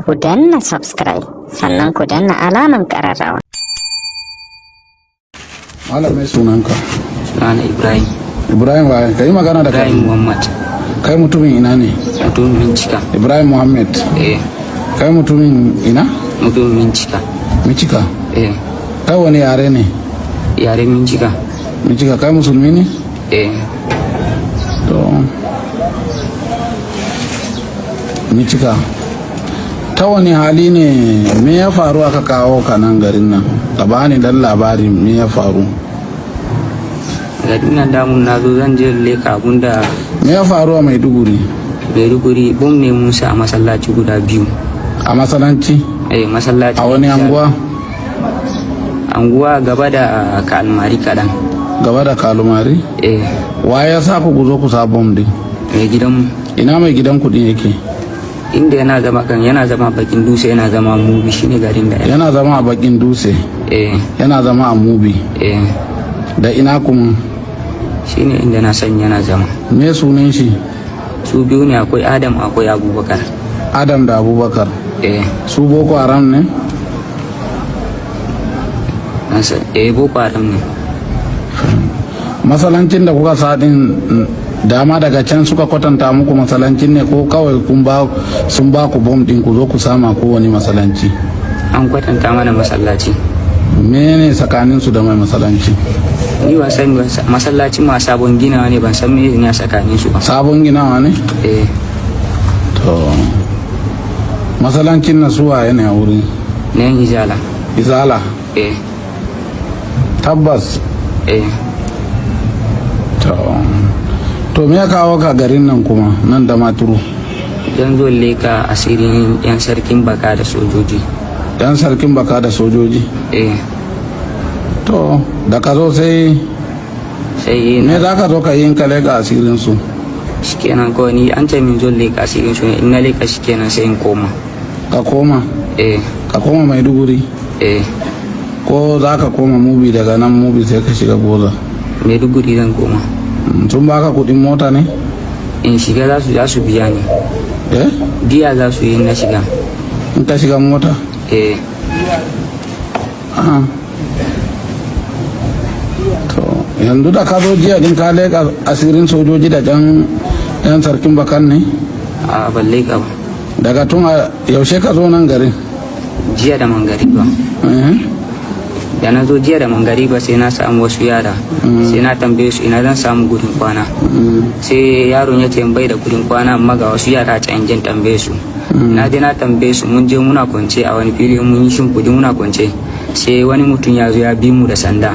ku danna subscribe sannan ku danna alaman ƙararrawa. Malam mai sunanka? Sunana Ibrahim. Ibrahim wa kai magana da kai? Ibrahim Muhammad. Kai mutumin ina ne? Mutumin Mincika. Ibrahim Muhammad. Kai mutumin ina? Mutumin Mincika. Mincika? Kai wani yare ne? Yare Mincika. Mincika, kai musulmi ne? To Mincika, ta wani hali ne, me ya faru aka kawo ka nan garin nan? Ka bani dan labari me ya faru? Garin nan damun na zo zan je leka abunda. Me ya faru a Maiduguri? Maiduguri bom ne musa a masallaci guda biyu. A masallaci? Masallaci. A wani anguwa? Anguwa gaba da Kalmari kaɗan. Gaba da Kalmari? Wa ya sa ku zo ku sa bom din? Mai gidanmu. Ina mai gidan kuɗi yake? Inda yana zama bakin dutse, yana zama mubi, shine garin da yana zama a bakin dutse. Yana zama a mubi. Da ina kuma? Shine inda na san yana zama. Me sunan shi? Su biyu ne, akwai Adam akwai Abubakar. Adam da Abubakar? Su Boko Haram ne? Boko Haram ne. Masalancin da kuka sadin dama daga can suka kwatanta muku masalancin ne ko kawai sun ba ku bom din ku zo ku sama kowane masalanci? An kwatanta mana masallaci. Mene tsakanin su da mai masalanci? Ni ban san masallaci ma sabon ginawa ne, ban san me ne tsakanin su ba. Sabon ginawa ne? To masalancin na suwa yana wuri? Ne Izala. Izala? Tabbas? To me ya kawo ka garin nan kuma nan da Maturu? Don zo leka asirin yan sarkin baka da sojoji. Yan sarkin baka da sojoji? To da ka zo sai me za ka zo ka yi ka leka asirin su? Shikenan ko ni an ce min zo leka asirin su ne, in na leka shikenan sai in koma. Ka koma? Ka koma Maiduguri? Ko za ka koma mubi daga nan mubi sai ka shiga Goza? Maiduguri zan koma. Sun baka kudin mota ne? In shiga za su biya ni. Biya za su yi na shiga. In ka shiga mota? To yanzu da ka zo jiya din ka leka asirin sojoji da yan sarkin bakan ne? A ban leka ba. Daga tun yaushe ka zo nan garin? Jiya da mangari ba. Da na zo jiya da mangari ba sai na samu wasu yara, sai na tambaye su ina zan samu gudun kwana. Sai yaron ya ce bai da gudun kwana, amma ga wasu yara can jin tambaye su. Na je na tambaye su, mun je muna kwance a wani fili, mun yi shimfiɗi muna kwance. Sai wani mutum ya zo ya bi mu da sanda,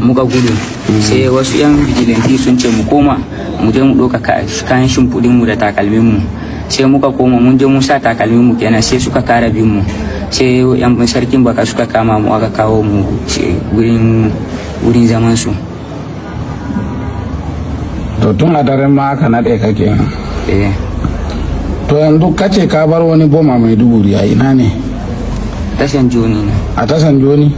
muka gudu. Sai wasu yan vigilanti sun ce mu koma mu je mu ɗauka kayan shimfiɗin mu da takalmin mu. Sai muka koma mun je mun sa takalmin mu kenan, sai suka kara bin mu. Sai yan sarkin baka suka kama mu, aka kawo mu wurin zaman su. To tun a daren ma aka naɗe ka kenan? To yanzu kace ka bar wani boma Maiduguri, a ina ne? Tashan Joni ne. A tashan Joni?